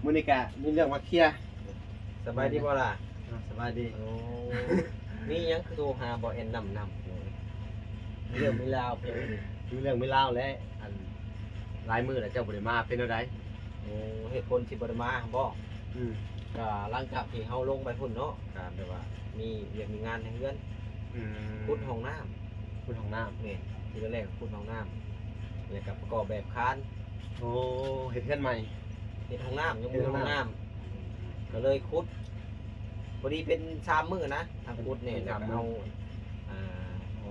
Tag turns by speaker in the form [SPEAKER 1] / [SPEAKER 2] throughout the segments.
[SPEAKER 1] มื้อนี้ก็มีเรื่องมาเคลียร์
[SPEAKER 2] สบายดีบ่ล่ะ
[SPEAKER 1] สบายดี
[SPEAKER 2] โอ้มีหยังคือโทรหาบ่แอนนำเรื่องมีราวเพิ่น
[SPEAKER 1] มีเรื่องไม่เล่าแล้วอันหลายมื้อแล้วเจ้าบ่ได้มาเป็นจังได๋
[SPEAKER 2] โอ้เหตุผลที่บ่ได้มาบ่
[SPEAKER 1] อืม
[SPEAKER 2] ก็หลังจากที่เฮาลงไปพุ่นเนาะก็แบบว่ามีเวียกมีงานในเฮือน
[SPEAKER 1] อืม
[SPEAKER 2] ขุดห้องน้ำ
[SPEAKER 1] คุณของน้ำ
[SPEAKER 2] แม่นทีแรกก็ขุดห้องน้ำแล้วก็ประกอบแบบคาน
[SPEAKER 1] โอ้เฮ็ดเฮือนใหม่
[SPEAKER 2] เฮ็ดห้องน้ำยังบ่มีห้องน้ำก็เลยขุดพอดีเป็น3มื้อนะทางขุดเนี่ยแล้วก็เอาอ่า
[SPEAKER 1] โอ้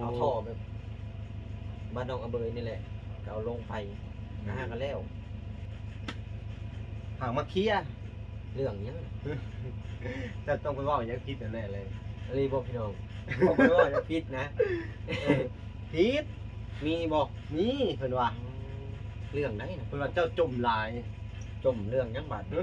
[SPEAKER 2] เอาท่อแบบบ้านดองอเบยนี่แหละก็เอาลงไปนะฮะก็แล้ว
[SPEAKER 1] หางมาเคลียร์
[SPEAKER 2] เรื่องเนี้ย
[SPEAKER 1] จะต้องไปเว้าหยังผิดแน่ๆเลย
[SPEAKER 2] รีบอกพี่น้องบอกไปว่าจะพิษนะ
[SPEAKER 1] ผิด
[SPEAKER 2] มีบอก
[SPEAKER 1] นี่เพิ่นว่า
[SPEAKER 2] เรื่องไหนนะ
[SPEAKER 1] เพิ่นว่าเจ้าจมหลาย
[SPEAKER 2] จมเรื่องยังบาด
[SPEAKER 1] ค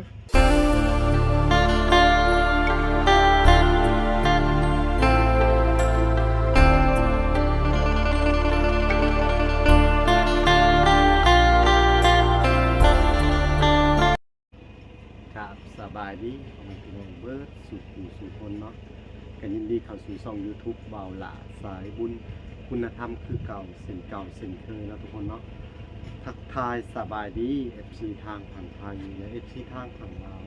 [SPEAKER 1] รับสบายดีของพี่น้องเบิร์ดสู่ผู้สู่คนเนาะกันยินดีเข้าสู่ช่อง YouTube เบาหล่าสายบุญคุณธรรมคือเก่าเส้นเก่าเส้นเคยนะทุกคนเนาะทักทายสบายดี FC ทางฝั่งไทยและ FC ทางฝั่งลาว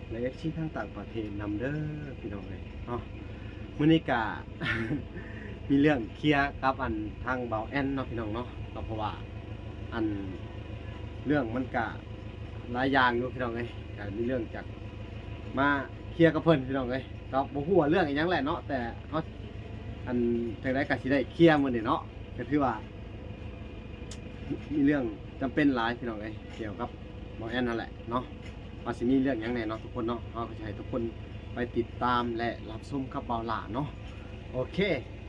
[SPEAKER 1] และ FC ทางต่างประเทศนำเด้อพี่น้องเลยเนาะมื้อนี้ก็ มีเรื่องเคลียร์กับอันทางเบาแอนเนาะพี่น้องเนาะก็เพราะว่าอันเรื่องมันก็หลายอย่างอยู่พี่น้องเอ้ยก็มีเรื่องจากมาเคลียร์กับเพิ่นพี่น้องเอ้ยก็บ่ฮู้ว่าเรื่องอีหยังแหละเนาะแต่เฮาอันจังได๋ก็สิได้เคลียร์มื้อนี้เนาะก็ถือว่ามีเรื่องจำเป็นหลายพี่น้องเอ้ยเกี่ยวกับเบาแอนนั่นแหละเนาะว่าสิมีเรื่องหยังแน่เนาะทุกคนเนาะเฮาก็สิให้ทุกคนไปติดตามและรับชมกับเบาหล่าเนาะโอเค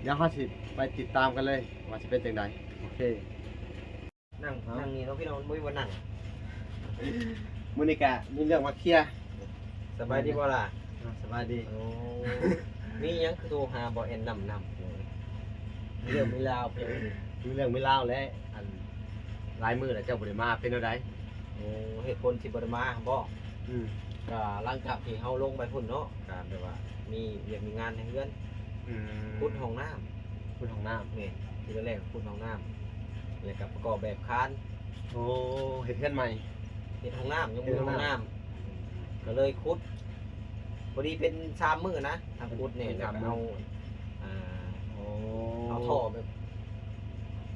[SPEAKER 1] เดี๋ยวเราสิไปติดตามกันเลยว่าจะเป็นจังใดโอเค
[SPEAKER 2] นั่งนี่เนาะพี่น้องมุ้ยวันนั่ง
[SPEAKER 1] มื้อนี้ก็มีเรื่องมาเคลียร์
[SPEAKER 2] สบายดีบ่ล่ะ
[SPEAKER 1] สบายดี
[SPEAKER 2] โอ้มีหยังคือโทรหาบ่แอนนำเรื่องมีราวเพิ่น
[SPEAKER 1] มีเรื่องไม่เล่าแล้วอันหลายมื้อแล้วเจ้าบ่ได้มาเป็นจังได๋
[SPEAKER 2] โอ้เหตุผลที่บ่ได้มาบ่
[SPEAKER 1] อืม
[SPEAKER 2] ก็หลังจากที่เฮาลงไปพุ่นเนาะก็แบบว่ามีเวียกมีงานในเฮือน
[SPEAKER 1] อืม
[SPEAKER 2] ขุดห้องน้ำ
[SPEAKER 1] คุณของน้ำ
[SPEAKER 2] นี่ทีแรกก็ขุดห้องน้ำแล้วก็ประกอบแบบคาน
[SPEAKER 1] โอ้เฮ็ดเฮือนใหม่
[SPEAKER 2] เฮ็ดห้องน้ำยังบ่มีห้องน้ำก็เลยขุดพอดีเป็น3มื้อนะทางขุดเนี่ยแล้วก็เอาอ่า
[SPEAKER 1] โอ้
[SPEAKER 2] เอาท่อแบบ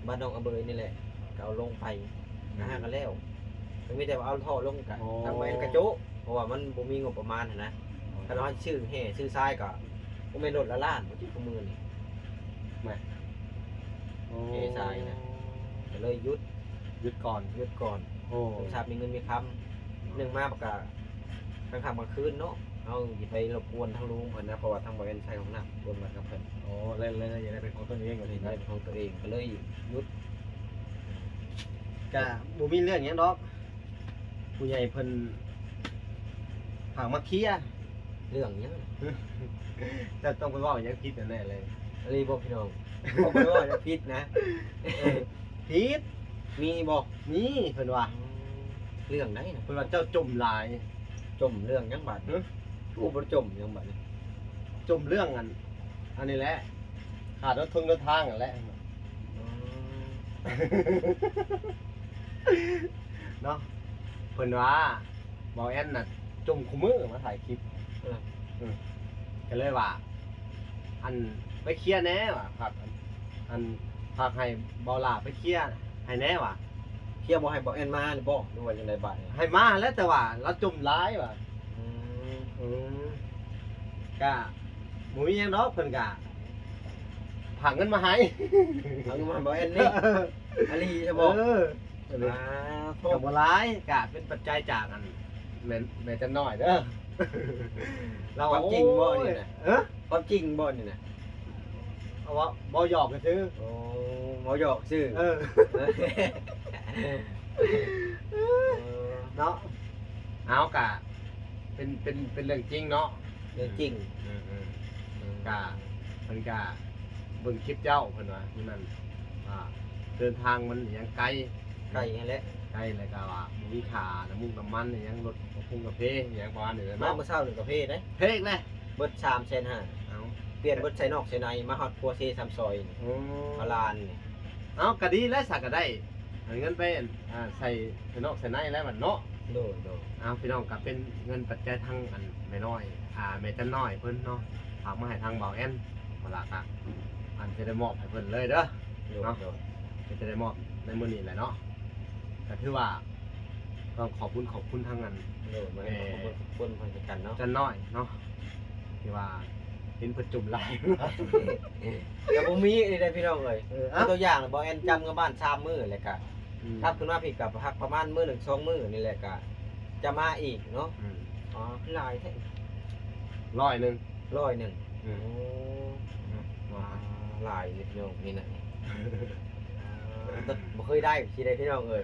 [SPEAKER 2] บ้านดองอเบยนี่แหละก็เอาลงไปนะฮะก็แล้วก็มีแต่ว่าเอาท่อลงกันทำไว้กระโจเพราะว่ามันบ่มีงบประมาณนะถ้าเราให้ชื่อแห่ชื่อทรายก็บ่แม่นรถละล้านบ่ที่ประมือนี่
[SPEAKER 1] โอ้
[SPEAKER 2] เททรายนะ ก็เลยหยุด
[SPEAKER 1] หยุดก่อน
[SPEAKER 2] ก่อน
[SPEAKER 1] โอ้
[SPEAKER 2] ผมทราบมีเงินมีคำหนึ่งมาประกาศกลางค่ำกลางคืนเนาะเอาอย่าไปรบกวนทางลุงเพิ่นนะเพราะว่าทางบริเวณใช้ของน้ำรวมกันกับเพิ่น
[SPEAKER 1] โอ้เล่นอย่าได้เป็นของตัวเองก็
[SPEAKER 2] ก็
[SPEAKER 1] ดี
[SPEAKER 2] เลย
[SPEAKER 1] นะ
[SPEAKER 2] ได้เป็นของตัวเองก็เลยหยุด
[SPEAKER 1] ก็บ่มีเรื่องหยังดอกผู้ใหญ่เพิ่นฝากมาเคลียร์
[SPEAKER 2] เรื่องเนี้ย
[SPEAKER 1] จะต้องไปเว้าหยังผิดแน่ๆเลย
[SPEAKER 2] รีบอกพี่น้องบอกไปว่าจะพิษนะ
[SPEAKER 1] ผิด
[SPEAKER 2] มีบอก
[SPEAKER 1] นี่เพิ่นว่า
[SPEAKER 2] เรื่องไหนนะ
[SPEAKER 1] เพิ่นว่าเจ้าจมหลาย
[SPEAKER 2] จมเรื่องยังบาด
[SPEAKER 1] เอ้อ
[SPEAKER 2] ผู้บ่จมยังบาดนี่
[SPEAKER 1] จมเรื่องอันนี้แหละขาดรถทางทางนั่นแหละเนาะเพิ่นว่าบ่แอนน่ะจมคู่มือมาถ่ายคลิปก็เลยว่า อันไปเคลียร์แหน่ว่ะฝากอันฝากให้เบาหลาไปเคลียร์ให้แหน่ว่ะ
[SPEAKER 2] เที่ยวบ่ให้บอกแอนมาหรือบอกหรือว่าจังไดบาดนี่
[SPEAKER 1] ให้มาแล้วแต่ว่าเราจมหลายว่ะ
[SPEAKER 2] อืม
[SPEAKER 1] อืมก็หมูมีหยังดอกเพิ่นก็ผังเงินมาให้
[SPEAKER 2] เอามาบอกแอนนี่อันนี้จะบอก อ่าโท
[SPEAKER 1] กั
[SPEAKER 2] ษ
[SPEAKER 1] บบ่ร้ายก็เป็นปัจจัยจากอันแม่จะน้อยเด้อ
[SPEAKER 2] ความจริงบ่นี่นะ
[SPEAKER 1] เอ้อ
[SPEAKER 2] ความจริงบ่นี่นะ
[SPEAKER 1] เอาว่าบ่หยอกกันซื่อ
[SPEAKER 2] โอ้หมอหยอกซื่อ
[SPEAKER 1] เออเนาะเอากะเป็นเรื่องจริงเนาะ
[SPEAKER 2] เรื่องจริง
[SPEAKER 1] กะเพิ่นกะเบิ่งคลิปเจ้าเพิ่นว่านี่มันเดินทางมันอย่างไกล
[SPEAKER 2] ไกลให้แล้ว
[SPEAKER 1] เ ใกล้แล้วก็ว่าบ่มีค่าน้ำมุกน้ำมันอิหยังรถกระพุ้งกระเพอิหยังประมาณนี้
[SPEAKER 2] มา
[SPEAKER 1] เนาะ
[SPEAKER 2] เมื่อเช้า1กระเพได้
[SPEAKER 1] เพ็กเลย
[SPEAKER 2] เบิด3,500,000
[SPEAKER 1] เอ้า
[SPEAKER 2] เปลี่ยนเบิดใส่นอกใส่ในมาฮอดครัวเซซ้ำซอยนี่
[SPEAKER 1] โอ้
[SPEAKER 2] พลานนี่
[SPEAKER 1] เอ้าก็ดีแล้วสักก็ได้เอาเงินไปใส่นอกใส่ในแล้วมันเนาะ
[SPEAKER 2] โดย
[SPEAKER 1] เอาพี่น้องก็เป็นเงินปัจจัยทางอันแม่น้อยแม่จันน้อยเพิ่นเนาะฝากมาให้ทางเบาแอนมาละกะอันจะได้มอบให้เพิ่นเลยเด้อ
[SPEAKER 2] เนาะ
[SPEAKER 1] จะได้มอบในมื้อนี้แหละเนาะก็ถือว่าต้องขอบคุณทางอัน
[SPEAKER 2] โดยมาขอบคุณเพิ่นคือกันเนาะ
[SPEAKER 1] จันน้อยเนาะที่ว่าเห็นเพิ่นจุ่มหลาย
[SPEAKER 2] แต่บ่มีอีได้พี่น้องเอ้ย
[SPEAKER 1] เอ้า
[SPEAKER 2] ตัวอย่างบ่แอนจำกับบ้าน3มื้อเลยก็ถ้าขึ้นมาพี่กับพักประมาณมื้อ1 2มื้อนี่แหละก็จะมาอีกเนาะ อ๋อหลายแท้
[SPEAKER 1] ร้อยหนึง
[SPEAKER 2] 100
[SPEAKER 1] อื
[SPEAKER 2] โอ้
[SPEAKER 1] ม
[SPEAKER 2] หลายเลยพี่น้องนี่น่ะแต่บ่เคยได้สิได้พี่น้องเอ้ย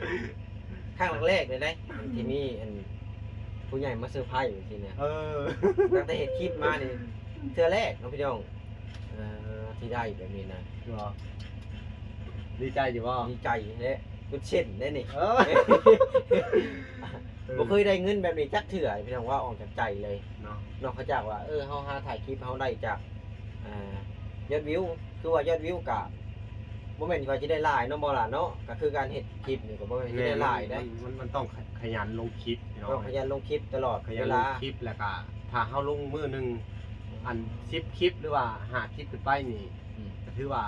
[SPEAKER 2] ครั้งแรกๆเลยได้ที่มีอันผู้ใหญ่มาเซอร์ไพรส์อยู่ที่เนี่ย
[SPEAKER 1] เออ
[SPEAKER 2] ตั้งแต่เห็นคลิปมานี่เทื่อแรกเนาะพี่น้องที่ได้แบบนี้นะ
[SPEAKER 1] เหรอดีใจอยู่บ่
[SPEAKER 2] ดีใจและกุเช่นได้นี่
[SPEAKER 1] เออ
[SPEAKER 2] บ่เคยได้เงินแบบนี้จักเทื่อพี่น้องว่าออกจากใจเลย
[SPEAKER 1] เนาะ
[SPEAKER 2] นอกจากว่าเฮาหาถ่ายคลิปเฮาได้จากยอดวิวคือว่ายอดวิวก็บ่แม่นว่าสิได้หลายเนาะบ่ล่ะเนาะก็คือการเฮ็ดคลิปนี่ก็บ่แม่นสิได้หลายได้
[SPEAKER 1] มันต้องขยันลงคลิปพี่น้อง
[SPEAKER 2] ต้องขยันลงคลิปตลอด
[SPEAKER 1] ขยั
[SPEAKER 2] เวน
[SPEAKER 1] ล
[SPEAKER 2] ลาง
[SPEAKER 1] คลิปแล้วก็ถ้าเฮาลงมื้อหนึงอัน10คลิปหรือว่า5คลิปขึ้นไปนี่
[SPEAKER 2] อืม
[SPEAKER 1] ก็ถือว่า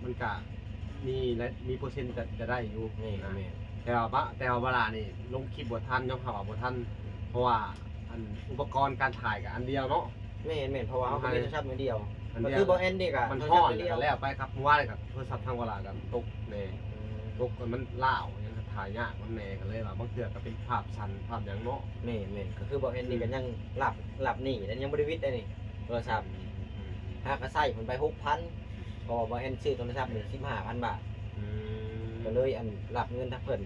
[SPEAKER 1] มันก็มีเปอร์เซ็นต์จะได้อยู่
[SPEAKER 2] นี่
[SPEAKER 1] นะ
[SPEAKER 2] แม่น
[SPEAKER 1] แต่ว่าเวลานี่ลงคลิปบ่ทันยอมรับว่าบ่ทันเพราะว่าอันอุปกรณ์การถ่ายก็อันเดียวเนาะ
[SPEAKER 2] แม่นเพราะว่าเฮาก็มีโทรศัพท์มือเดียว
[SPEAKER 1] อัน
[SPEAKER 2] ก็
[SPEAKER 1] เดีย
[SPEAKER 2] คือ
[SPEAKER 1] ว
[SPEAKER 2] บ่แอนนี่ก็
[SPEAKER 1] มัน
[SPEAKER 2] โทร
[SPEAKER 1] ฮ้
[SPEAKER 2] ศั
[SPEAKER 1] อ
[SPEAKER 2] พท์
[SPEAKER 1] น
[SPEAKER 2] มือเดียว
[SPEAKER 1] แล้วไปครับเมื่อวานนี่ก็โทรศัพท์ทางเวลาก็ตกแน่ตกมันล้าวยังถ่ายยากมันแน่ก็เลยว่าบางเทื่อก็เป็นภาพสั้นภาพหยังเนาะ
[SPEAKER 2] แม่นก็คือบ่แอนนี่ก็ยังหลับหนี่แล้วยังบ่ได้วิทย์ได้นี่โทรศัพท์หากก็ใช้เพิ่นไป 6,000เพราะว่าบ่แอนซื้อโทรศัพท์นี่15,000 บาท
[SPEAKER 1] อืม
[SPEAKER 2] ก็เลยอันรับเงินทั้งเพิ่น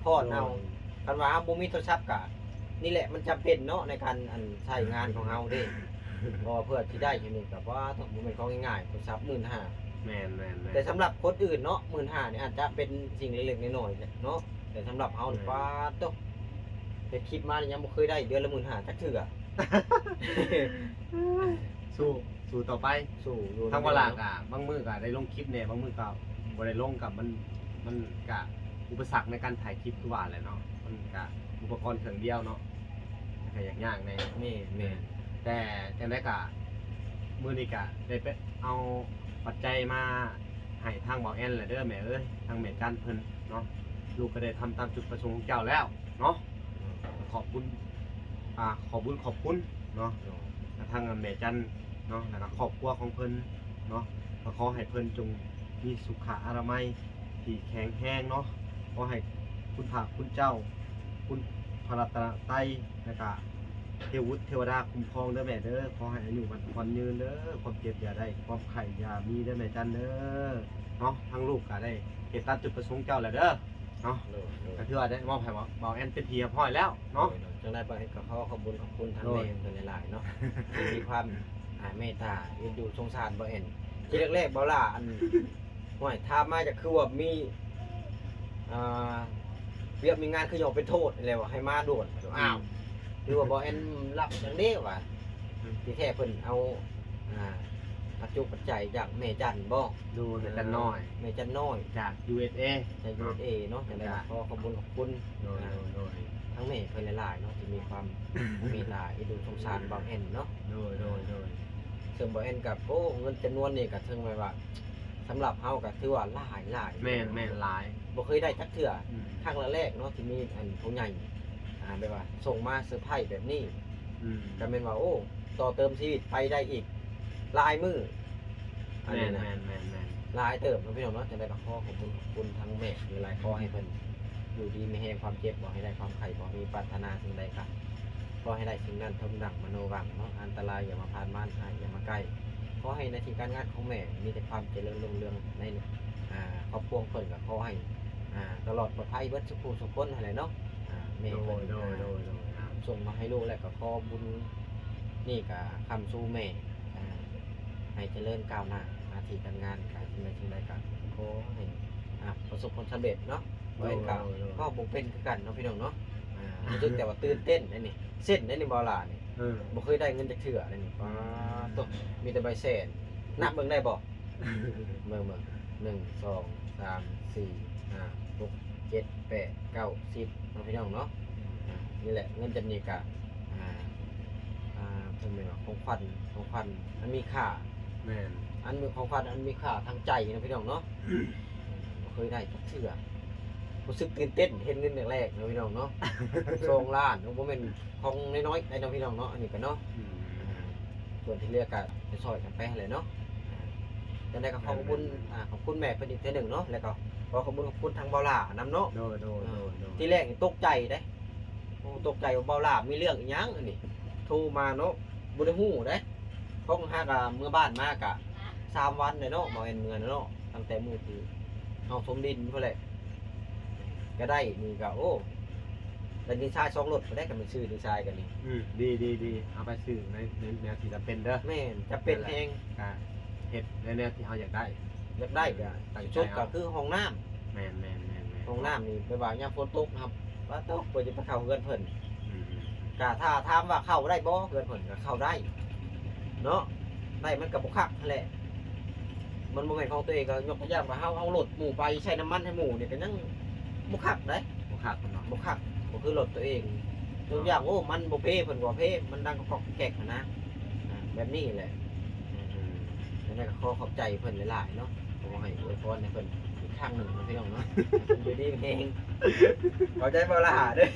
[SPEAKER 2] พอดเอาคันว่าบ่มีโทรศัพท์ก็นี่แหละมันจำเป็นเนาะในการอันใช้งานของเฮาเด้เพราะว่าเพื่อที่ได้อยู่นี่ก็ว่าต้องบ่แม่นของง่ายๆโทรศัพท์ 15,000
[SPEAKER 1] แม่น
[SPEAKER 2] แต่สำหรับคนอื่นเนาะ15,000นี่อาจจะเป็นสิ่งเล็กๆน้อยๆเนาะแต่สำหรับเฮานี่ป้าดโตเฮ็ดคลิปมานี่ยังบ่เคยได้เดือนละ15,000จักเทื่อ
[SPEAKER 1] สู้ต่อไป
[SPEAKER 2] สู้อยู่
[SPEAKER 1] ทางเวลาก็บางมื้อก็ได้ลงคลิปแน่บางมื้อก็บ่ได้ลงกับมันก็อุปสรรคในการถ่ายคลิปคือว่าแหละเนาะมันก็อุปกรณ์เครื่องเดียวเนาะก็ยากๆใน
[SPEAKER 2] แม่
[SPEAKER 1] แต่จังได๋ก็มื้อนี้ก็ได้ไปเอาปัจจัยมาให้ทางเบาแอนแหละเด้อแม่เอ้ยทางแม่จันเพิ่นเนาะลูกก็ได้ทำตามจุดประสงค์ของเจ้าแล้วเนาะขอบคุณขอบคุณเนาะทางแม่จันเนาะแล้วก็ครอบครัวของเพิ่นเนาะก็ขอให้เพิ่นจงมีสุขอนามัยที่แข็งแรงเนาะขอให้คุณพระคุณเจ้า คุณพระรัตนตรัยแล้วก็เทวดาคุ้มครองเด้อแม่เด้อขอให้อายุมันขวัญยืนเด้อความเจ็บอย่าได้ความไข้อย่ามีเด้อแม่จันเด้อเนาะทั้งลูกก็ได้เฮ็ดตามจุดประสงค์เจ้าแล้วเด้อเนาะก็ถือว่าได้มอบให้เบาแอนเป็นที่เรียบร้อยแล้วเนาะ
[SPEAKER 2] จังได้ไปก็ขอบคุณทางแม่เพิ่นหลายๆเนาะที่มีความเมตตาเอ็นดูสงสารบ่เอ็นที่แรกๆบ่ล่ะอันห่วยถามมาจากคือว่ามีเรียกมีงานคือหยอกเป็นโทษอะไรว่าให้มาด่วนอ้าวหรือว่าบ่เอ็นรับจังได๋ว่าที่แท้เพิ่นเอาปัจจุปัจจัยจากแม่จันบ่
[SPEAKER 1] ดูแม่จันน้อย
[SPEAKER 2] แม่จันน้อย
[SPEAKER 1] จาก USA
[SPEAKER 2] จาก USA เนาะจังได้ขอบคุณ
[SPEAKER 1] โดย
[SPEAKER 2] ทั้งแม่เพิ่นหลายๆเนาะที่มีความเมตตาเอ็นดูสงสารบ่เอ็นเนาะ
[SPEAKER 1] โดย
[SPEAKER 2] ซึ่งบ่เอ็นกับโอ้เงินจำนวนนี่ก็ถึงไว้ว่าสำหรับเฮาก็ถือว่าหลาย
[SPEAKER 1] แม่นหลาย
[SPEAKER 2] บ่เคยได้จักเทื่อครั้งแรกเนาะที่มีอันผู้ใหญ่แบบว่าส่งมาเซอร์ไพรส์แบบนี้ก็แม่นว่าโอ้ต่อเติมชีวิตไปได้อีกหลายมื้ออันนี้นะ
[SPEAKER 1] แม่น
[SPEAKER 2] หลายเติมเนาะพี่น้องเนาะจังได๋ก็ขอขอบคุณทั้งแม่หลายๆขอให้เพิ่นอยู่ดีมีแฮงความเจ็บบ่ให้ได้ความไข้บ่มีปรารถนาสิ่งใดก็ขอให้ได้สิ่งนั้นทำดังมโนหวังเนาะอันตรายอย่ามาผ่านม่านอย่ามาใกล้ ขอให้หน้าที่การงานของแม่มีแต่ความเจริญรุ่งเรืองในครอบครัวเพิ่นก็ขอให้ตลอดปลอดภัยเบิดสุขสุขคนอะไรเนาะแม่เพิ่นส่งมาให้ลูกแล้วก็ขอบุญนี่ก็คำสู้แม่ให้เจริญก้าวหน้าหน้าที่การงานการสิ่งใดก็ขอให้ประสบผลสำเร็จเนาะ บ่เห็นข่าวก็บ่เป็นคือกันเนาะพี่น้องเนาะรู้สึกแต่ว่าตื่นเต้นอันนี้เส้นอันนี้บ่ล่ะนี่บ่เคยได้เงินจักเทื่ออันนี้ป้าตกมีแต่ใบแสนนับเบิ่งได้บ่เบิ่ง1 2 3 4 5 6 7 8 9 10เนาะพี่น้องเนาะนี่แหละเงินจำนวนกะเพิ่นแม่นว่าของขวัญอันมีค่า
[SPEAKER 1] แม่น
[SPEAKER 2] อันมีของขวัญอันมีค่าทางใจนะพี่น้องเนาะบ่เคยได้จักเทื่อรู้สึกตื่นเต้นเห็นเงินแรกๆนะพี่น้องเนาะ2 ล้านบ่แม่นของน้อยๆได้เนาะพี่น้องเนาะอันนี้ก็เนาะส่วนที่เหลือก็จะช่วยกันไปหั่นแหละเนาะจังได๋ก็ขอบคุณแม่เพิ่นอีกเทื่อหนึงเนาะแล้วก็ขอบคุณทางเบาหล่านำเนาะ
[SPEAKER 1] โดย
[SPEAKER 2] ที่แรกนี่ตกใจเด้โอ้ตกใจว่าเบาหล่ามีเรื่องอีหยังอันนี้โทรมาเนาะบ่ได้ฮู้เด้เพราะหากะเมื่อบ้านมากะ3 วันเลยเนาะบ่แม่นมื้อเนาะตั้งแต่มื้อที่เฮาถมดินพุ่นแหละก็ได้นี่ก็โอ้แล้วดีไซน์2รถก็ได้กันเป็นชื่อดีไซน์กันนี่
[SPEAKER 1] ดีเอาไปซื้อในแนวที่จะเป็นเด้อ
[SPEAKER 2] แม่นจะเป็นแฮง
[SPEAKER 1] ก็เฮ็ดในแนวที่เฮาอยากได้
[SPEAKER 2] อยากได้ก็ชุดก็คือห้องน้ำ
[SPEAKER 1] แม่น
[SPEAKER 2] ห้องน้ำนี่ไปว่ายามฝนตกนะครับว่าตกเพิ่นจะไปเข้าเฮือนเพิ่น
[SPEAKER 1] อืม
[SPEAKER 2] ก็ถ้าถามว่าเข้าได้บ่เฮือนเพิ่นก็เข้าได้เนาะได้มันก็บ่คักนั่นแหละมันบ่แม่นของตัวเองก็ยกตัวอย่างว่าเฮาเอารถหมู่ไปใช้น้ำมันให้หมู่นี่ก็ยังบ่คักเด้
[SPEAKER 1] บ่ขาดเนาะ
[SPEAKER 2] บ่คักบ่คือรถตัวเองยกตัวอย่างโอ้มันบ่เพ่เพิ่นก็เพ่มันดังกอกแกกนะแบบนี้แหละแล้วก็ขอขอบใจเพิ่นหลายๆเนาะขอให้อวยพรให้เพิ่นอีกครั้งหนึงนะพี่น้องเนาะอยู่ดีมีแฮงขอใจบ่ล่ะเด้อ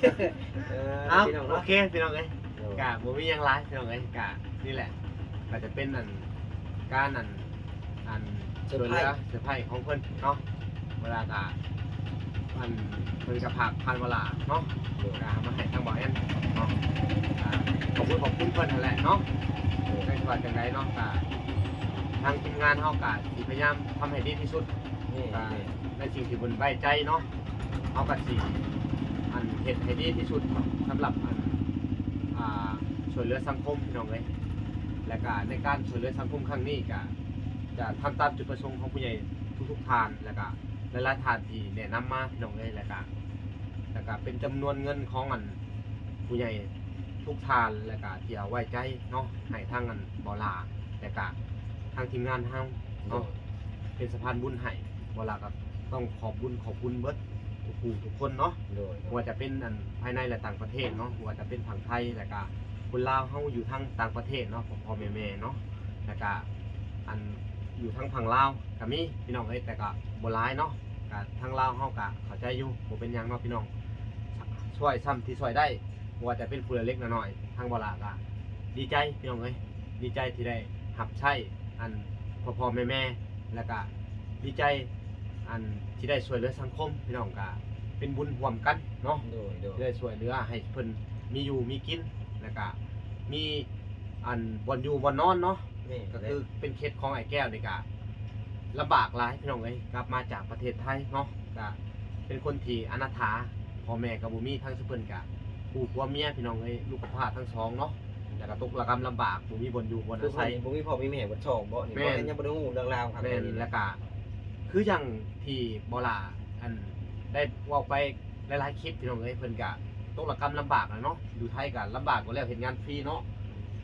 [SPEAKER 2] พี่น้อง
[SPEAKER 1] โอ
[SPEAKER 2] เนาะ
[SPEAKER 1] เคพี่น้องเอ้ยกะบ่มีหยังหลายพี่น้องเอ้ยกะนี่แหละก็จะเป็นการเซอร์ไพรส์ของเพิ่นเนาะเวลากะเพิ่นก็พากผ่านเวลาเนาะกะมาให้ทางบ่แอนเนาะขอบคุณเพิ่นนั่นแหละเนาะได้ว่าจังไดเนาะกะทางทีมงานเฮากะสิพยายามทำให้ดีที่สุด
[SPEAKER 2] นี่
[SPEAKER 1] ในสิ่งที่เพิ่นไว้ใจเนาะเฮาก็สิเฮ็ดให้ดีที่สุดสำหรับช่วยเหลือสังคมพี่น้องเอ้ยและก็ในการช่วยเหลือสังคมครั้งนี้ก็จะทำตามจุดประสงค์ของผู้ใหญ่ทุกๆทานแล้วก็หลายๆทานที่แนะนำมาพี่น้องเอ้ยแล้วก็เป็นจำนวนเงินของผู้ใหญ่ทุกทานแล้วก็ที่เอาไว้ใจเนาะให้ทางบ่ลาแล้วก็ทางทีมงานเฮาเนาะเป็นสะพานบุญให้บ่ลาก็ต้องขอบคุณเบิดทุกคนเนาะ
[SPEAKER 2] โดย
[SPEAKER 1] ว่าจะเป็นภายในและต่างประเทศเนาะว่าจะเป็นฝั่งไทยแล้วก็คนลาวเฮาอยู่ทางต่างประเทศเนาะพ่อแม่เนาะแล้วก็อยู่ทางฝั่งลาวก็มีพี่น้องเอ้ยแต่ก็บ่หลายเนาะก็ทางลาวเฮาก็เข้าใจอยู่บ่เป็นหยังเนาะพี่น้องช่วยซ้ำที่ช่วยได้ว่าจะเป็นผู้เล็กน้อยทางบ่ล่ะก็ดีใจพี่น้องเอ้ยดีใจที่ได้รับใช้พ่อแม่แล้วก็ดีใจที่ได้ช่วยเหลือสังคมพี่น้องก็เป็นบุญร่วมกันเนาะ
[SPEAKER 2] โดย
[SPEAKER 1] ที่ได้ช่วยเหลือให้เพิ่นมีอยู่มีกินแล้วก็มีบ่อนอยู่บ่อนนอนเนาะ
[SPEAKER 2] นี่
[SPEAKER 1] ก็คือเป็นเคสของไอ้แก้วนี่ก็ลำบากหลายพี่น้องเอ้ยกลับมาจากประเทศไทยเนาะก็เป็นคนที่อนาถาพ่อแม่ก็บ่มีทั้งซุเพิ่นก็ผู้ผัวเมียพี่น้องเอ้ยลูกกับพร้าทั้งสองเนาะแล้วก็ตกระกำลำบากบ่มีบ่อนอยู่บ่อน
[SPEAKER 2] คือ
[SPEAKER 1] อา
[SPEAKER 2] ใคร
[SPEAKER 1] ศัย
[SPEAKER 2] บ่มีพ่อมีแม่บ่ช่องบ่นี่บ่ยังบ่ได้ฮู้เรื่องราวครับ
[SPEAKER 1] แม่นแล้วก็คืออย่างที่บ่ล่ะได้เว้าไปหลายๆคลิปพี่น้องเอ้ยเพิ่นก็ตกระกำลำบากนะเนาะอยู่ไทยก็ลำบากกว่าแล้วเฮ็ดงานฟรีเนาะ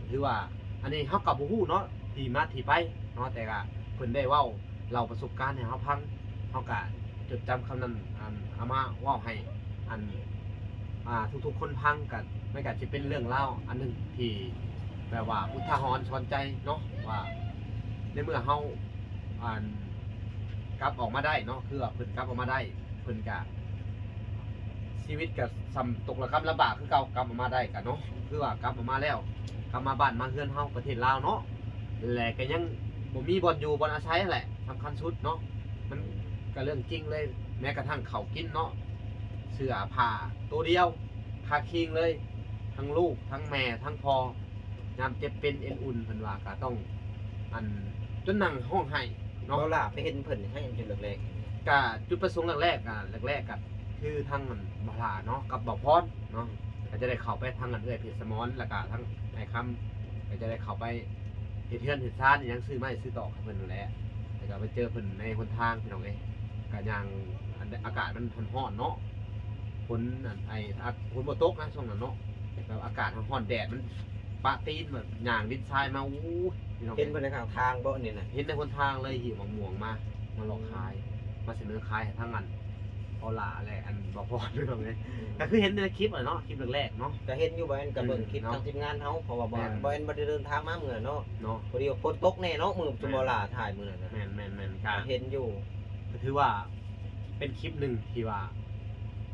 [SPEAKER 1] ถือว่าอันนี้เฮาก็บ่ฮู้เนาะที่มาที่ไปเนาะแต่ก็เพิ่นได้เว้าเล่าประสบการณ์ให้เฮาฟังเฮาก็จดจำคำนั้นเอามาเว้าให้ทุกๆคนฟังกันมันก็สิเป็นเรื่องเล่าวอันหนึงที่แปลว่าอุทาหรณ์สอนใจเนาะว่าในเมื่อเฮากลับออกมาได้เนาะคือว่าเพิ่นกลับออกมาได้เพิ่นก็ชีวิตก็ซ้ำตกระกำลำบากคือเก่ากลับออกมาได้ก็เนาะคือว่ากลับออกมาแล้วกลับมาบ้านมาเฮือนเฮาประเทศลาวเนาะและก็ยังบ่มีบ่อนอยู่บ่อนอาศัยนั่นแหละสำคัญสุดเนาะมันก็เรื่องจริงเลยแม้กระทั่งข้าวกินเนาะเสื้อผ้าตัวเดียวคาคิงเลยทั้งลูกทั้งแม่ทั้งพ่อยามเจ็บเป็นเอ็นอุ่นเพิ่นว่าก็ต้องจนนั่งห้องไห้
[SPEAKER 2] เนาะล่ะไปเห็นเพิ่นให้จุดแรก
[SPEAKER 1] ก็จุดประสงค์แรกๆก็คือทางบ่ลาเนาะกับบ่พรเนาะก็จะได้เข้าไปทางเอื้อยเพชรสมรแล้วก็ทั้งไอ้คำก็จะได้เข้าไปเฮ็ดเฮือนเฮ็ดซ่านอีหยังซื้อไม้ซื้อตอกให้เพิ่นนั่นแหละแล้วก็ไปเจอเพิ่นในหนทางพี่น้องเอ้ยก็ย่าง
[SPEAKER 3] อากาศมันร้อนๆเนาะฝนฝนบ่ตกนะช่วงนั้นเนาะแบบอากาศร้อนๆแดดมันปะตีนแบบย่างดินทรายมาอู้พี่น้อง
[SPEAKER 2] เห็นไปในข้างทางบ่นี่น่ะ
[SPEAKER 3] เห็นในหนทางเลยหิวมะม่วงมาหลอกขายมาเสนอขายให้ทั้งอันเอาหล่าแหละอันบ่พอด้วยแบบนี้ก็คือเห็นในคลิปเนาะคลิปแรกๆเนาะ
[SPEAKER 2] ก็เห็นอยู่บ่แม่นก็เบิ่งคลิป
[SPEAKER 3] เนาะ
[SPEAKER 2] ทางทีมงานเฮาเพราะว่าบ่
[SPEAKER 3] แม่น
[SPEAKER 2] บ่แม่นบ่ได้เดินทางมามื้อนั้นเนาะ
[SPEAKER 3] เนาะ
[SPEAKER 2] พอดีว่าฝนตกแน่เนาะมื้อจุมล่าถ่ายมื้อนั้นน่ะ
[SPEAKER 3] แม่นๆ
[SPEAKER 2] ก็เห็นอยู่
[SPEAKER 3] ก็ถือว่าเป็นคลิปหนึ่งที่ว่า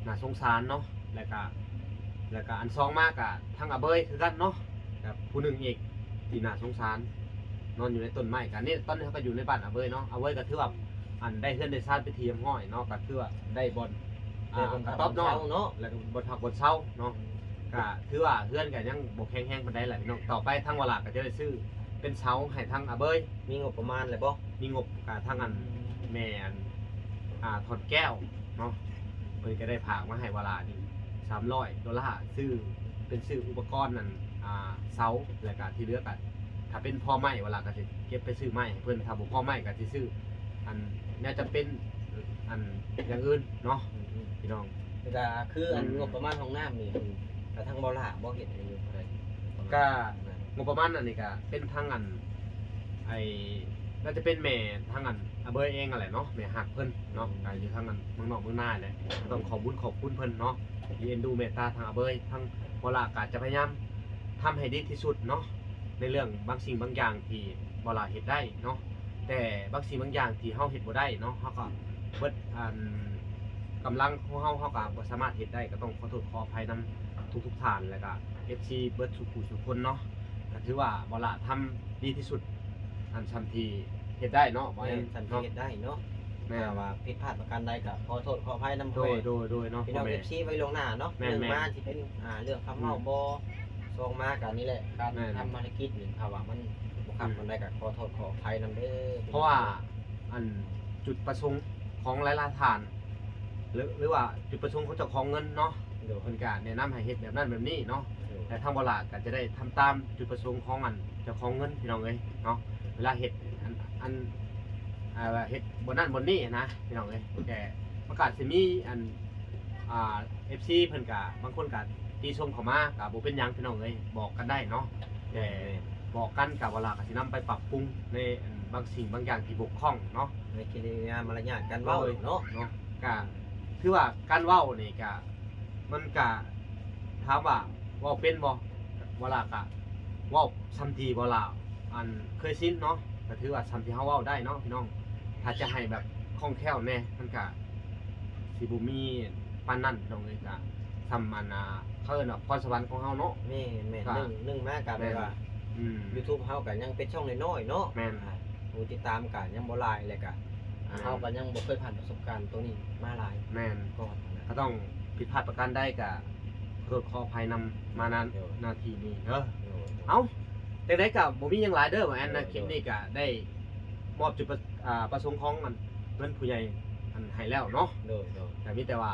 [SPEAKER 3] น่าสงสารเนาะแล้วก็อันซองมากอะทั้งอาเบยคือกันเนาะกับผู้หนึ่งอีกที่น่าสงสารนอนอยู่ในต้นไม้กันนี่ตอนนี้เขาก็อยู่ในบ้านอาเบยเนาะอาเบยก็ถือว่าอันได้เฮือนได้ซ่านไปเทียมห้อยเนาะก็คือว่าได้บอล
[SPEAKER 2] ได้บน
[SPEAKER 3] กระ
[SPEAKER 2] ต๊
[SPEAKER 3] ต๊
[SPEAKER 2] อ
[SPEAKER 3] อ
[SPEAKER 2] บบ เนาะ
[SPEAKER 3] เนาะ
[SPEAKER 2] เนาะ
[SPEAKER 3] แล้วก็บนผักบนเช้าเนาะก็ถือว่าเฮือนกันยังบกแห้งๆปานใดแหละพี่น้องต่อไปทั้งเวลาก็จะได้ซื้อเป็นเสาให้ทั้งอาเบย
[SPEAKER 2] มีงบประมาณเลยบ่
[SPEAKER 3] มีงบกับทั้งอันแม่อันถอนแก้วเนาะเพิ่นก็ได้ผากมาให้เวลานี่$300ซื้อเป็นซื้ออุปกรณ์นั่นเสาแล้วก็ที่เหลือก็ถ้าเป็นพ่อไม้เวลาก็สิเก็บไปซื้อไม้ให้เพิ่นถ้าบ่พ่อไม้ก็สิซื้ออันน่าจะเป็นอันอย่างอื่นเนาะพี่น้อง
[SPEAKER 2] ก็คืออันงบประมาณของน้ำนี่กระทั่งบ่ล่าบ่เห็นอยู่เท่าใด
[SPEAKER 3] ก็งบประมาณอันนี้ก็เป็นทางอันน่าจะเป็นแม่ทางอันอาเบยเองอะไรเนาะแม่หักเพิ่นเนาะก็อยู่ทางอันเมืองนอกเมืองนาแหละก็ต้องขอบคุณเพิ่นเนาะที่เอ็นดูเมตตาทางอาเบยทางเวลาก็จะพยายามทำให้ดีที่สุดเนาะในเรื่องบางสิ่งบางอย่างที่เวลาเฮ็ดได้เนาะแต่บางสิ่งบางอย่างที่เฮาเฮ็ดบ่ได้เนาะเฮาก็เบิดกำลังของเฮาก็บ่สามารถเฮ็ดได้ก็ต้องขอโทษขออภัยนำทุกท่านแล้วก็ FC เบิดทุกผู้ทุกคนเนาะก็ถือว่าเวลาทำดีที่สุดอันทันทีเฮ็ดได้เนาะบ่
[SPEAKER 2] แม่
[SPEAKER 3] แม่น
[SPEAKER 2] นสันติเฮ็ดได้เนาะ
[SPEAKER 3] แม่
[SPEAKER 2] ถ้าว่าผิดพลาดประการใดก็ขอโทษขออภัยนำ
[SPEAKER 3] โดยเนาะ
[SPEAKER 2] พี่น้อง FC ไว้ลวงหน้าเนาะ
[SPEAKER 3] แม่น
[SPEAKER 2] เรื่อง
[SPEAKER 3] แม่น
[SPEAKER 2] มาที่เป็นเรื่องคำเมาบ่ซองมากันนี่แหละการ
[SPEAKER 3] แม่น
[SPEAKER 2] ทำภารกิจนี่ถ้าว่ามันบ่คับคนใดก็ขอโทษขออภัยนำเด้อ
[SPEAKER 3] เพราะว่าอันจุดประสงค์ของหลายๆท่านหรือว่าจุดประสงค์ของเจ้าของเงินเนาะ
[SPEAKER 2] เดี๋ยว
[SPEAKER 3] เพิ่นก็แนะนำให้เฮ็ดแบบนั้นแบบนี้เนาะ
[SPEAKER 2] เดี๋ยว
[SPEAKER 3] แต่ทางบ่ล่ะก็จะได้ทำตามจุดประสงค์ของมันเจ้าของเงินพี่น้องเอ้ยเนาะเวลาเฮ็ดเฮ็ดบนนั้นบนนี้นะพี่น้องเอ้ยแต่ประกาศสิมีFC เพิ่นก็บางคนก็ตีชมเข้ามาก็บ่เป็นหยังพี่น้องเอ้ยบอกกันได้เนาะแต่บอกกันกับเวลาก็สินำไปปรับปรุงในบางสิ่งบางอย่างที่บกพร่องเนาะ
[SPEAKER 2] ในกิริยามารยาทการเว้าเนาะ
[SPEAKER 3] เนาะก็คือว่าการเว้านี่ก็มันก็ถามว่าเว้าเป็นบ่เวลาก็เว้าซ้ำทีบ่ล่ะอันเคยชินเนาะก็ถือว่าซ้ำที่เฮาเว้าได้เนาะพี่น้องถ้าจะให้แบบคล่องแคล่วแน่มันก็สิบ่มีปานนั้นพี่น้องเอ้ยก็ทำมันเขาเอิ้นว่าพรสวรรค์ของเฮาเนาะ
[SPEAKER 2] แม่แม่
[SPEAKER 3] ก็
[SPEAKER 2] หนึ่งมาก็แบบว่า YouTube เฮาก็ยังเป็นช่องน้อยๆเนาะ
[SPEAKER 3] แม่น
[SPEAKER 2] ผู้ติดตามก็ยังบ่หลายเลยก็เฮาก็ยังบ่เคยผ่านประสบการณ์ตัวนี้มาหลาย
[SPEAKER 3] แม่น
[SPEAKER 2] ก่อนนะ
[SPEAKER 3] ก็ต้องผิดพลาดประการใดก็ขอโทษขออภัยนำมานานนาทีนี้เด้อ เอ้าแต่ได้กับบ่มีหยังหลายเด้อว่าอันนะคลิปนี้ก็ได้มอบจุดประสงค์ของมันเพิ่นผู้ใหญ่อันให้แล้วเนาะ
[SPEAKER 2] โดย
[SPEAKER 3] แต่มีแต่ว่า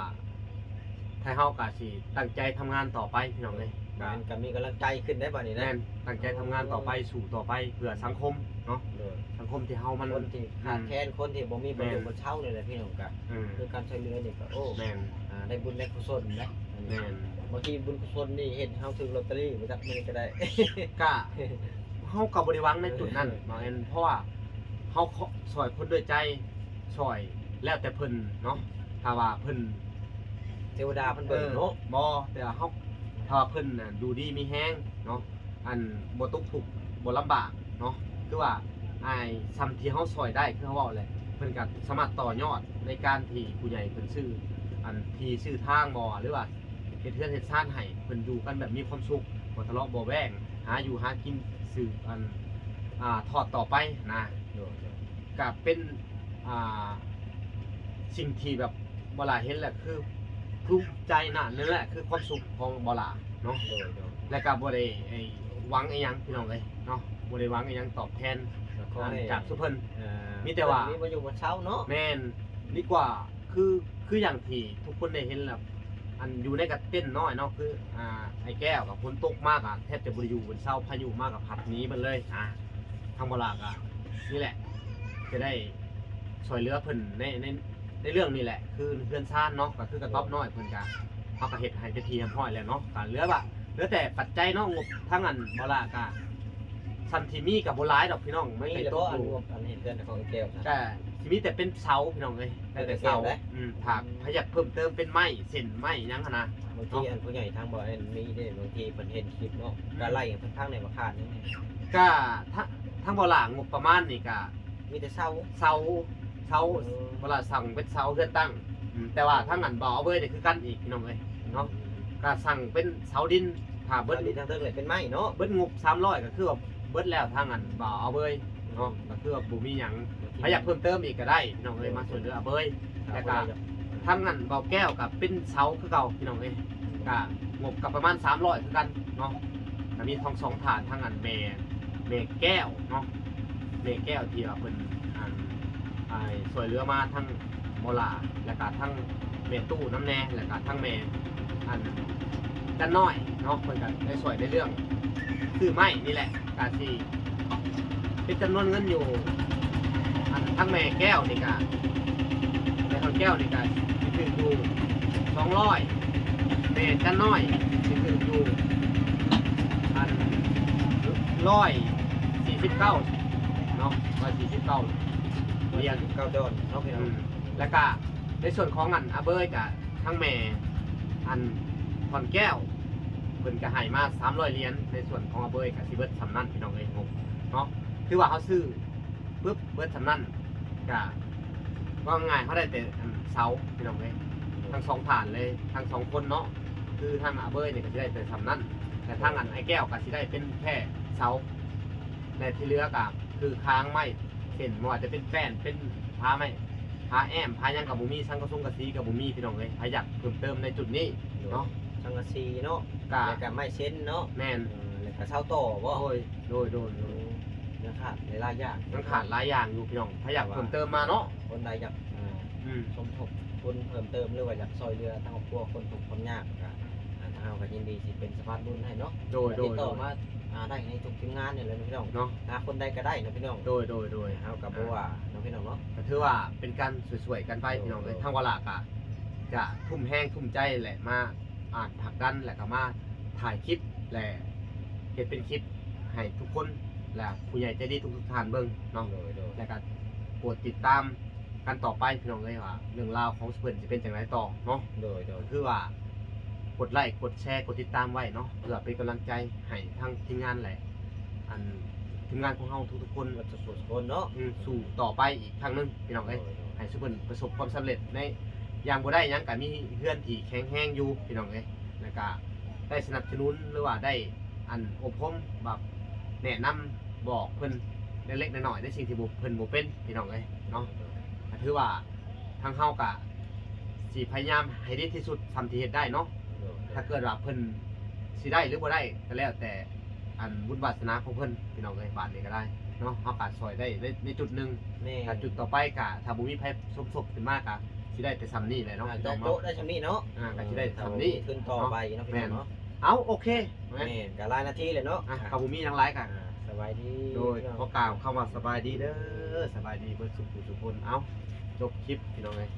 [SPEAKER 3] ไทยเฮาก็สิตั้งใจทำงานต่อไปพี่น้องเอ้ย
[SPEAKER 2] มันก็มีกำลังใจขึ้นได้บัดนี้นะ
[SPEAKER 3] แน่นตั้งใจทำงานต่อไปสู่ต่อไปเพื่อสังคมเนาะ
[SPEAKER 2] โดย
[SPEAKER 3] สังคมที่เฮามัน
[SPEAKER 2] คนที่ขาดแคลนคนที่บ่มีประโยชน์บ่เช่านี่แหละพี่น้องก็
[SPEAKER 3] อืม
[SPEAKER 2] คือการช่วยเหลือนี่ก็โอ้
[SPEAKER 3] แม่น
[SPEAKER 2] ได้บุญได้กุศลนะ
[SPEAKER 3] แม่น
[SPEAKER 2] บางทีบุญกุศลนี่เฮ็ดเฮาถึงลอตเตอรี่บ่จักมื้อก็ได้
[SPEAKER 3] ก็เฮาก็บ่ได้หวังในจุดนั้นเนาะแม่นเพราะว่าเฮาซอยคนด้วยใจซอยแล้วแต่เพิ่นเนาะถ้าว่าเพิ่น
[SPEAKER 2] เทวดาเพิ่นเบิ่งเนาะ
[SPEAKER 3] บ่แต่เฮาถ้าว่าเพิ่นน่ะดูดีมีแฮงเนาะอันบ่ตกทุกข์บ่ลำบากเนาะคือว่าอ้ายซ้ำที่เฮาซอยได้คือเฮาเว้าแหละเพิ่นก็สามารถต่อยอดในการที่ผู้ใหญ่เพิ่นซื้ออันที่ซื้อทางบ่หรือว่าเฮ็ดเรือนเฮ็ดซ่านให้เพิ่นอยู่กันแบบมีความสุขบ่ทะเลาะบ่แว้งหาอยู่หากินสืบอันทอดต่อไปนะก็เป็นสิ่งที่แบบบ่ล่ะเห็นแหละคือภูมิใจน่ะนั่นแหละคือความสุขของบ่ล่ะเนาะ และก็บ่ได้หวังอีหยังพี่น้องเอ้ยเนาะบ่ได้หวังอีหยังตอบแทนจากสุเพิ่น มีแต่ว่า
[SPEAKER 2] มีประโยชน์บ่เช่าเนาะ
[SPEAKER 3] แม่นดีกว่าคืออย่างที่ทุกคนได้เห็นแล้วอันอยู่ในกระเต้นน้อยเนาะคือไอ้แก้วกับฝนตกมากอ่ะแทบจะบ่ได้อยู่บนเช้าพายุมากกับพัดหนี้มันเลยทางบ่ลากนี่แหละจะได้ช่วยเหลือเพิ่นใน ในเรื่องนี้แหละคือเพื่อนซ่านเนาะก็คือกระต๊อบน้อยเพิ่นก็เฮาก็เฮ็ดให้เป็นทีห้อยแล้วเนาะก็เหลือแต่ปัจจัยเนาะงบทั้งอันบ่ละก็ซันที่มีก็บ่หลายดอกพี่น้องไม่
[SPEAKER 2] มี
[SPEAKER 3] เคย
[SPEAKER 2] แล้ว
[SPEAKER 3] ต
[SPEAKER 2] ก็
[SPEAKER 3] ก
[SPEAKER 2] อัน
[SPEAKER 3] อยู่
[SPEAKER 2] อันเห็นเดือนของแก้วนะ
[SPEAKER 3] ก็สิมีแต่เป็นเสาพี่น้องเอ้ยแต่เสาถ้าพยายามเพิ่มเติมเป็นไม้เส้นไม้หยังหั่นนะ
[SPEAKER 2] บางทีอันผู้ใหญ่ทางบ่อนมีเด้บางทีเพิ่นเห็นคลิปเนาะก็ไล่เพิ่นทางในบ่ขาดนี่
[SPEAKER 3] ก็ทั้งบ่ละงบประมาณนี่ก็
[SPEAKER 2] มีแต่เศร้า
[SPEAKER 3] เสาเวลาสั่งเป็นเสาเพื่อนตั้งแต่ว่าทั้งอันบ่เอาเว้ยนี่คือกันอีกพี่น้องเอ้ยเนาะก็สั่งเป็นเสาดินถ้า
[SPEAKER 2] เบิ
[SPEAKER 3] เบิ
[SPEAKER 2] ด
[SPEAKER 3] ด
[SPEAKER 2] ดีทางเทิงเลยเป็นไม้เนาะ
[SPEAKER 3] เบิดงบ300ก็คือว่าเบิดแล้วทั้งอันบ่เอาเว้ยเนาะก็คือว่าบ่มีหยังถ้าอยากเพิ่มเติมอีกก็ได้พี่น้องเอ้ยมาช่วยเหลือเอาเว้ยแล้วก็ทั้งอันเบาแก้วกับเป็นเสาคือเก่าพี่น้องเอ้ยก็งบกับประมาณ300คือกันเนาะก็มีทั้งสองฐานทั้งอันแม่แก้วเนาะแม่แก้วที่ว่าเพิ่นสวยเรือมาทั้งโมลาแล้วก็ทั้งเมตู้น้ำแน่แล้วก็ทั้งเมอันด้านน้อยเนาะเพิ่นก็ได้สวยในเรื่องซื้อไม้นี่แหละกาที่เป็นจำนวนเงินอยู่อันทั้งแม่แก้วนี่ก็แม่ทองแก้วนี่ก็สิถึงอยู่200แม่ด้านน้อยสิถึงอยู่อัน149เนาะ149เหรียญ
[SPEAKER 2] เก้าดอนเนาะพี่น้อง
[SPEAKER 3] แล้วก็ในส่วนของอันอาเบยกับทั้งแม่อันคอนแก้วเพิ่นก็ให้มา300เหรียญในส่วนของอาเบยกับสิเบิร์ดสำนันพี่น้องเอ้ยงงเนาะคือว่าเขาซื้อปุ๊บเบิร์ดสำนันก็ว่าง่ายเขาได้แต่อันเสาพี่น้องเอ้ยทั้งสองฐานเลยทั้งสองคนเนาะคือทางอาเบยเนี่ยก็สิได้แต่สำนันแต่ทางอันไอ้แก้วก็สิได้เป็นแค่เสาในที่เหลือก็คือค้างไม้เส้นว่าจะเป็นแป้นเป็นผ้าไม้พาแอมพายังกับบุมีสังกะสุงกะซีกับบุมีพี่น้องเลยพาอยากเพิ่มเติมในจุดนี้เนาะ
[SPEAKER 2] สังกะสีเนาะ
[SPEAKER 3] กะ
[SPEAKER 2] แล้วก็ไม้เช่นเนาะ
[SPEAKER 3] แม่น
[SPEAKER 2] แล้วก็เสาต่อบ่
[SPEAKER 3] โดย
[SPEAKER 2] ยังขาดหลายอย่าง
[SPEAKER 3] ยังขาดหลายอย่างอยู่พี่น้องพาอยากเพิ่มเติมมาเนาะ
[SPEAKER 2] คนใดอยาก
[SPEAKER 3] อืม
[SPEAKER 2] สมทบทุนเพิ่มเติมหรือว่าอยากซอยเรือทางครอบครัวคนทุกข์คนยากก็ทางเราก็ยินดีสิเป็นสะพานบุญให้เนาะ
[SPEAKER 3] โดย
[SPEAKER 2] ติดต่อมาได้ในทุกทีมงานเนี่ยเลยพี่น้อง
[SPEAKER 3] เนาะ
[SPEAKER 2] หาคนใดก็ได้นะพี่น้อง
[SPEAKER 3] โดย
[SPEAKER 2] เฮากับบ่ว่าน้องพี่น้องเนาะ
[SPEAKER 3] ก็ถือว่าเป็นการสวยๆกันไปพี่น้องเลยทางวลากะจะทุ่มแห้งทุ่มใจแหละมาอ่านผลักดันแหละก็มาถ่ายคลิปแหละเห็นเป็นคลิปให้ทุกคนและผู้ใหญ่ใจดีทุกท่านเบิ่งเนาะ
[SPEAKER 2] โดย
[SPEAKER 3] แล้วก็โปรดติดตามกันต่อไปพี่น้องเลยว่าเรื่องราวของสเปิร์จะเป็นอย่างไรต่อเนาะ
[SPEAKER 2] โดย
[SPEAKER 3] คือว่ากดไลค์กดแชร์กดติดตามไว้เนาะเพื่อเป็นกำลังใจให้ทางทีมงานแหละอันทีมงานของเราทุกๆคน
[SPEAKER 2] วัดสุดคนเนาะ
[SPEAKER 3] สู่ต่อไปอีกครั้งหนึงพี่น้องเอ้ยให้สเปิร์ประสบความสำเร็จในอย่างบ่ได้หยังก็มีเพื่อนที่แข็งแรงอยู่พี่น้องเอ้ยแล้วก็ได้สนับสนุนหรือว่าได้อันอบรมแบบแนะนำบอกเพิ่นเล็กๆน้อยๆในสิ่งที่เพิ่นบ่เป็นพี่น้องเอ้ยเนาะ ก็ถือว่าทางเฮากะสิพยายามให้ดีที่สุดทำที่เฮ็ดได้เนาะถ้าเกิดว่าเพิ่นสิได้หรือบ่ได้ก็แล้วแต่อันบุญวาสนาของเพิ่นพี่น้องเอ้ยบาดนี้ก็ได้เนาะเฮากะซอยได้ในจุดหนึง
[SPEAKER 2] แม่
[SPEAKER 3] ถ้าจุดต่อไปกะถ้าบ่มีไผสบขึ้นมากะสิได้แต่ซ้ำนี้แหละเนาะ
[SPEAKER 2] อาจ
[SPEAKER 3] พี่
[SPEAKER 2] จะ
[SPEAKER 3] น้อง
[SPEAKER 2] โต๊ะ
[SPEAKER 3] เนาะ
[SPEAKER 2] ได้ชำนี้เนาะ
[SPEAKER 3] ก็สิได้ซ้ำนี้
[SPEAKER 2] ขึ้นต่อไปเนาะพี่น้องเนาะ
[SPEAKER 3] เอาโอเค
[SPEAKER 2] แม่ก็หลายนาทีเลยเนาะ
[SPEAKER 3] ก็บ่มีหยังหลายกะ
[SPEAKER 2] สบายดี
[SPEAKER 3] โดยขอกล่าวเข้ามาสบายดีเด้อสบายดีเบิดสุขสุขคนเอาจบคลิปพี่น้องเอ้ย